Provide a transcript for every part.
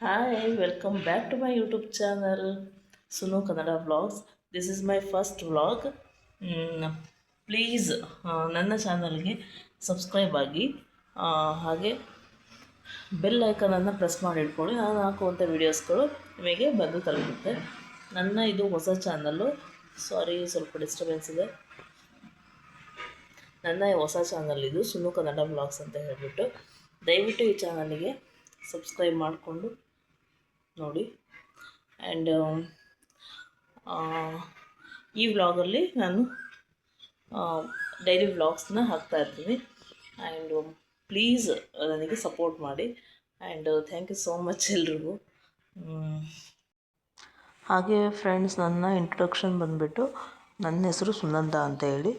Hi, welcome back to my YouTube channel, Sunu Kannada Vlogs. This is my first vlog. Please ನನ್ನ ಚಾನಲ್ಗೆ subscribe ಆಗಿ ಹಾಗೆ bell ಐಕನನ್ನು press ಮಾಡಿ ಇಟ್ಕೊಳ್ಳಿ. ನಾನು ಹಾಕುವಂಥ ವೀಡಿಯೋಸ್ಗಳು ನಿಮಗೆ ಬಂದು ತಲುಪುತ್ತೆ. ನನ್ನ ಇದು ಹೊಸ ಚಾನಲ್ಲು, ಸಾರಿ ಸ್ವಲ್ಪ ಡಿಸ್ಟರ್ಬೆನ್ಸ್ ಇದೆ. ನನ್ನ ಹೊಸ ಚಾನಲ್ ಇದು ಸುನು ಕನ್ನಡ ವ್ಲಾಗ್ಸ್ ಅಂತ ಹೇಳಿಬಿಟ್ಟು, ದಯವಿಟ್ಟು ಈ ಚಾನಲಿಗೆ ಸಬ್ಸ್ಕ್ರೈಬ್ ಮಾಡಿಕೊಂಡು ನೋಡಿ. ಆ್ಯಂಡ್ ಈ ವ್ಲಾಗಲ್ಲಿ ನಾನು ಡೈಲಿ ವ್ಲಾಗ್ಸ್ನ ಹಾಕ್ತಾಯಿರ್ತೀನಿ. ಆ್ಯಂಡ್ ಪ್ಲೀಸ್ ನನಗೆ ಸಪೋರ್ಟ್ ಮಾಡಿ. And thank you so much ಎಲ್ರಿಗೂ. ಹಾಗೆ ಫ್ರೆಂಡ್ಸ್, ನನ್ನ ಇಂಟ್ರೊಡಕ್ಷನ್ ಬಂದುಬಿಟ್ಟು ನನ್ನ ಹೆಸರು ಸುನಂದ ಅಂತ ಹೇಳಿ.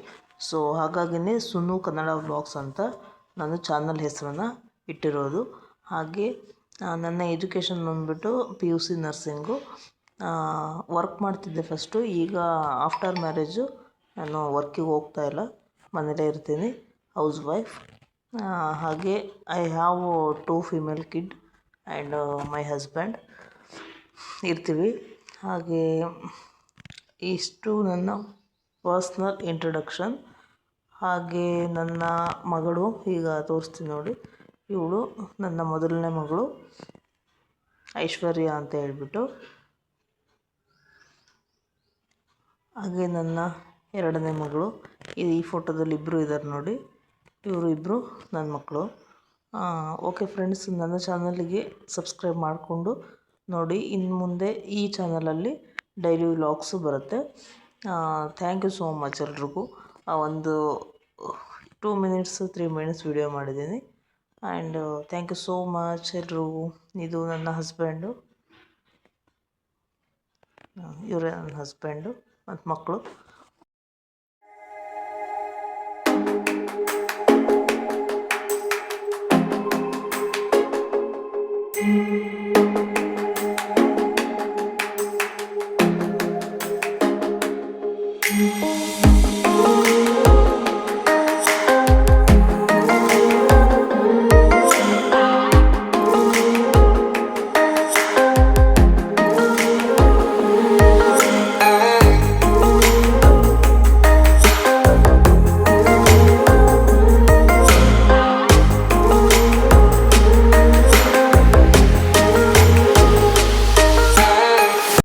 ಸೊ ಹಾಗಾಗಿನೇ ಸುನು ಕನ್ನಡ ವ್ಲಾಗ್ಸ್ ಅಂತ ನಾನು ಚಾನಲ್ ಹೆಸರನ್ನು ಇಟ್ಟಿರೋದು. ಹಾಗೆ ನನ್ನ ಎಜುಕೇಷನ್ ಬಂದುಬಿಟ್ಟು PUC ನರ್ಸಿಂಗು. ವರ್ಕ್ ಮಾಡ್ತಿದ್ದೆ ಫಸ್ಟು. ಈಗ ಆಫ್ಟರ್ ಮ್ಯಾರೇಜು ನಾನು ವರ್ಕಿಗೆ ಹೋಗ್ತಾಯಿಲ್ಲ, ಮನೇಲೇ ಇರ್ತೀನಿ, ಹೌಸ್ ವೈಫ್. ಹಾಗೆ I have 2 female kid and my husband ಇರ್ತೀವಿ. ಹಾಗೆ ಇಷ್ಟು ನನ್ನ ಪರ್ಸ್ನಲ್ ಇಂಟ್ರಡಕ್ಷನ್. ಹಾಗೆ ನನ್ನ ಮಗಳು ಈಗ ತೋರಿಸ್ತೀನಿ ನೋಡಿ. ಇವಳು ನನ್ನ ಮೊದಲನೇ ಮಗಳು ಐಶ್ವರ್ಯ ಅಂತ ಹೇಳ್ಬಿಟ್ಟು. ಹಾಗೆ ನನ್ನ ಎರಡನೇ ಮಗಳು ಈ ಫೋಟೋದಲ್ಲಿ ಇಬ್ಬರು ಇದ್ದಾರೆ ನೋಡಿ. ಇವರು ಇಬ್ಬರು ನನ್ನ ಮಕ್ಕಳು. ಓಕೆ ಫ್ರೆಂಡ್ಸ್, ನನ್ನ ಚಾನಲಿಗೆ ಸಬ್ಸ್ಕ್ರೈಬ್ ಮಾಡಿಕೊಂಡು ನೋಡಿ. ಇನ್ನು ಮುಂದೆ ಈ ಚಾನಲಲ್ಲಿ ಡೈಲಿ ವ್ಲಾಗ್ಸು ಬರುತ್ತೆ. ಥ್ಯಾಂಕ್ ಯು ಸೋ ಮಚ್ ಎಲ್ರಿಗೂ. ಒಂದು 2 ಮಿನಿಟ್ಸ್ 3 ಮಿನಿಟ್ಸ್ ವಿಡಿಯೋ ಮಾಡಿದ್ದೀನಿ. And thank you so much ಎಲ್ರಿಗೂ. ಇದು ನನ್ನ ಹಸ್ಬೆಂಡು, ಇವರೇ ನನ್ನ ಹಸ್ಬೆಂಡು ಮತ್ತು ಮಕ್ಕಳು.